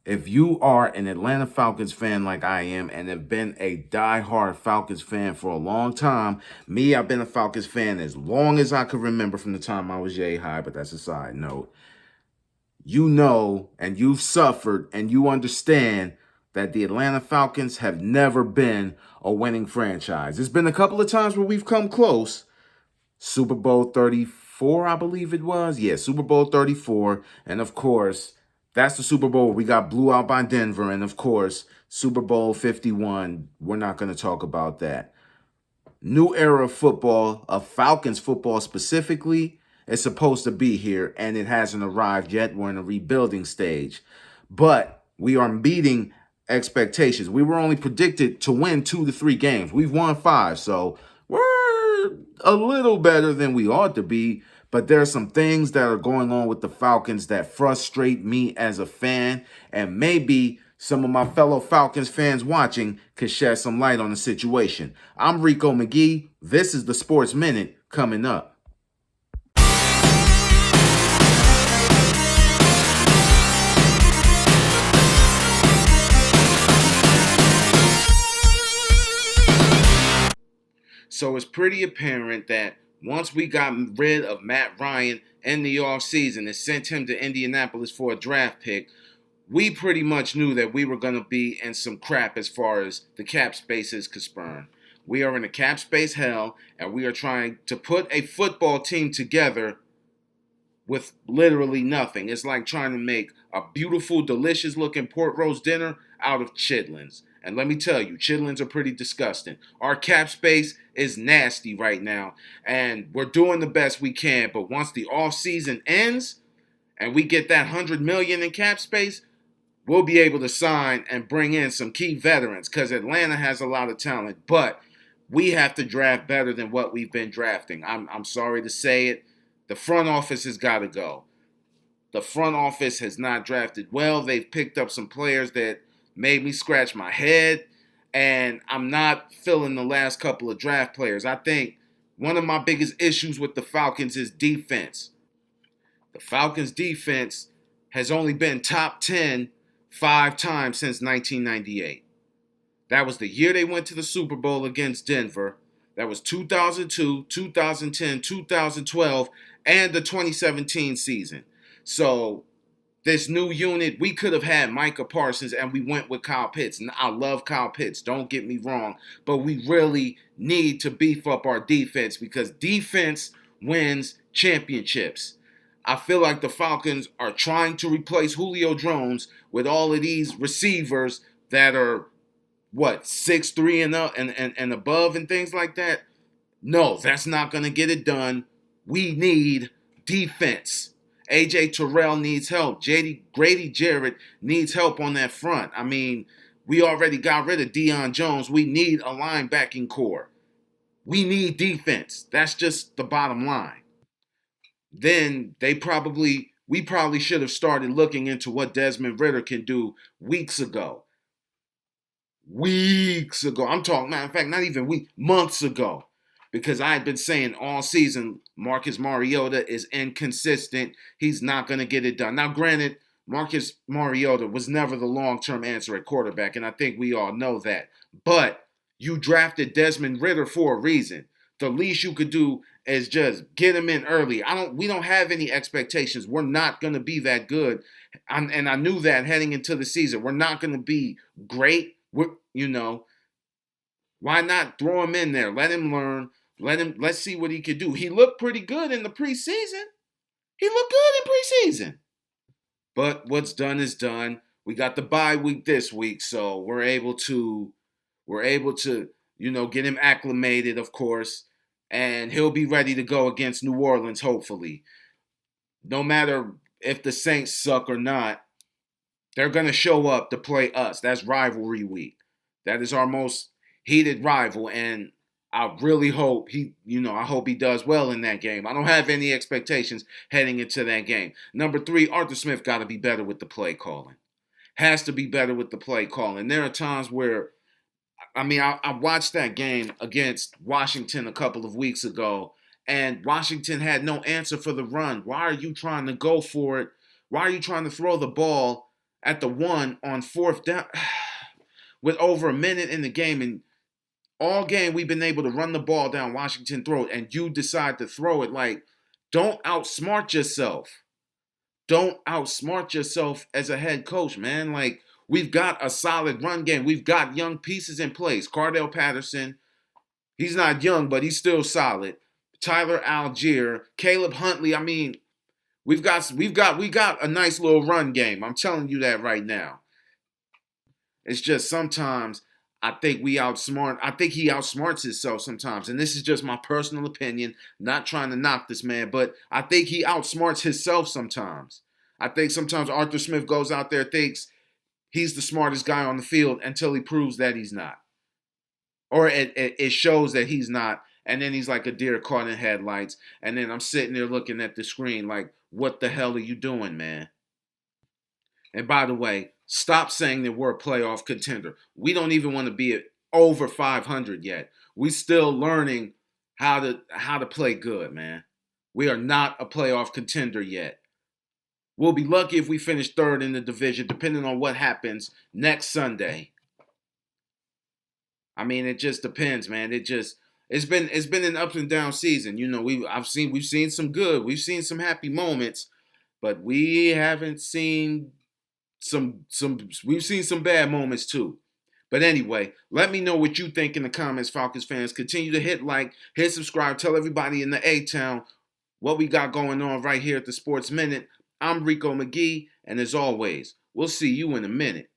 If you are an Atlanta Falcons fan like I am and have been a die-hard Falcons fan for a long time, I've been a Falcons fan as long as I could remember from the time I was yay high, but that's a side note. You know, and you've suffered, and you understand that the Atlanta Falcons have never been a winning franchise. There's been a couple of times where we've come close. Super Bowl 34, I believe it was. Yeah, Super Bowl 34. And of course, that's the Super Bowl we got blew out by Denver. And of course, Super Bowl 51. We're not going to talk about that. New era of football, of Falcons football specifically, is supposed to be here, and it hasn't arrived yet. We're in a rebuilding stage. But we are meeting expectations. We were only predicted to win 2 to 3 games. We've won 5, so we're a little better than we ought to be. But there are some things that are going on with the Falcons that frustrate me as a fan, and maybe some of my fellow Falcons fans watching could shed some light on the situation. I'm Rico McGee. This is the Sports Minute coming up. So it's pretty apparent that once we got rid of Matt Ryan in the offseason and sent him to Indianapolis for a draft pick, we pretty much knew that we were going to be in some crap as far as the cap space is concerned. We are in a cap space hell, and we are trying to put a football team together with literally nothing. It's like trying to make a beautiful, delicious looking pork roast dinner out of chitlins. And let me tell you, chitlins are pretty disgusting. Our cap space is nasty right now, and we're doing the best we can. But once the off season ends and we get that $100 million in cap space, we'll be able to sign and bring in some key veterans because Atlanta has a lot of talent, but we have to draft better than what we've been drafting. I'm sorry to say it. The front office has got to go. The front office has not drafted well. They've picked up some players that made me scratch my head, and I'm not feeling the last couple of draft players. I think one of my biggest issues with the Falcons is defense. The Falcons' defense has only been top 10 5 times since 1998. That was the year they went to the Super Bowl against Denver. That was 2002, 2010, 2012, and the 2017 season. So this new unit, we could have had Micah Parsons, and we went with Kyle Pitts. And I love Kyle Pitts, don't get me wrong, but we really need to beef up our defense because defense wins championships. I feel like the Falcons are trying to replace Julio Jones with all of these receivers that are, 6'3" and above and things like that. No, that's not going to get it done. We need defense. A.J. Terrell needs help. Grady Jarrett needs help on that front. I mean, we already got rid of Deion Jones. We need a linebacking core. We need defense. That's just the bottom line. Then we probably should have started looking into what Desmond Ridder can do weeks ago. I'm talking, matter of fact, not even weeks, months ago. Because I had been saying all season, Marcus Mariota is inconsistent. He's not going to get it done. Now, granted, Marcus Mariota was never the long-term answer at quarterback, and I think we all know that. But you drafted Desmond Ridder for a reason. The least you could do is just get him in early. We don't have any expectations. We're not going to be that good. And I knew that heading into the season. We're not going to be great. Why not throw him in there? Let him learn. Let's see what he could do. He looked pretty good in the preseason. But what's done is done. We got the bye week this week, so we're able to get him acclimated, of course, and he'll be ready to go against New Orleans, hopefully. No matter if the Saints suck or not, they're going to show up to play us. That's rivalry week. That is our most heated rival, and I really hope he does well in that game. I don't have any expectations heading into that game. Number 3, Arthur Smith got to be better with the play calling. Has to be better with the play calling. There are times where, I watched that game against Washington a couple of weeks ago, and Washington had no answer for the run. Why are you trying to go for it? Why are you trying to throw the ball at the 1 on 4th down with over a minute in the game, and all game we've been able to run the ball down Washington throat, and you decide to throw it. Like, don't outsmart yourself. Don't outsmart yourself as a head coach, man. Like, we've got a solid run game. We've got young pieces in place. Cardell Patterson, he's not young, but he's still solid. Tyler Algier, Caleb Huntley. I mean, we got a nice little run game. I'm telling you that right now. It's just sometimes I think he outsmarts himself sometimes. And this is just my personal opinion, not trying to knock this man, but I think he outsmarts himself sometimes. I think sometimes Arthur Smith goes out there, thinks he's the smartest guy on the field until he proves that he's not. Or it shows that he's not, and then he's like a deer caught in headlights, and then I'm sitting there looking at the screen like, what the hell are you doing, man? And by the way, stop saying that we're a playoff contender. We don't even want to be over 500 yet. We still learning how to play good, man. We are not a playoff contender yet. We'll be lucky if we finish third in the division, depending on what happens next Sunday. I mean, it just depends, man. It's been an up and down season. You know, we've seen some good, we've seen some happy moments, but we haven't seen we've seen some bad moments too. But anyway, let me know what you think in the comments, Falcons fans. Continue to hit like, hit subscribe, tell everybody in the A-Town what we got going on right here at the Sports Minute. I'm Rico McGee, and as always, we'll see you in a minute.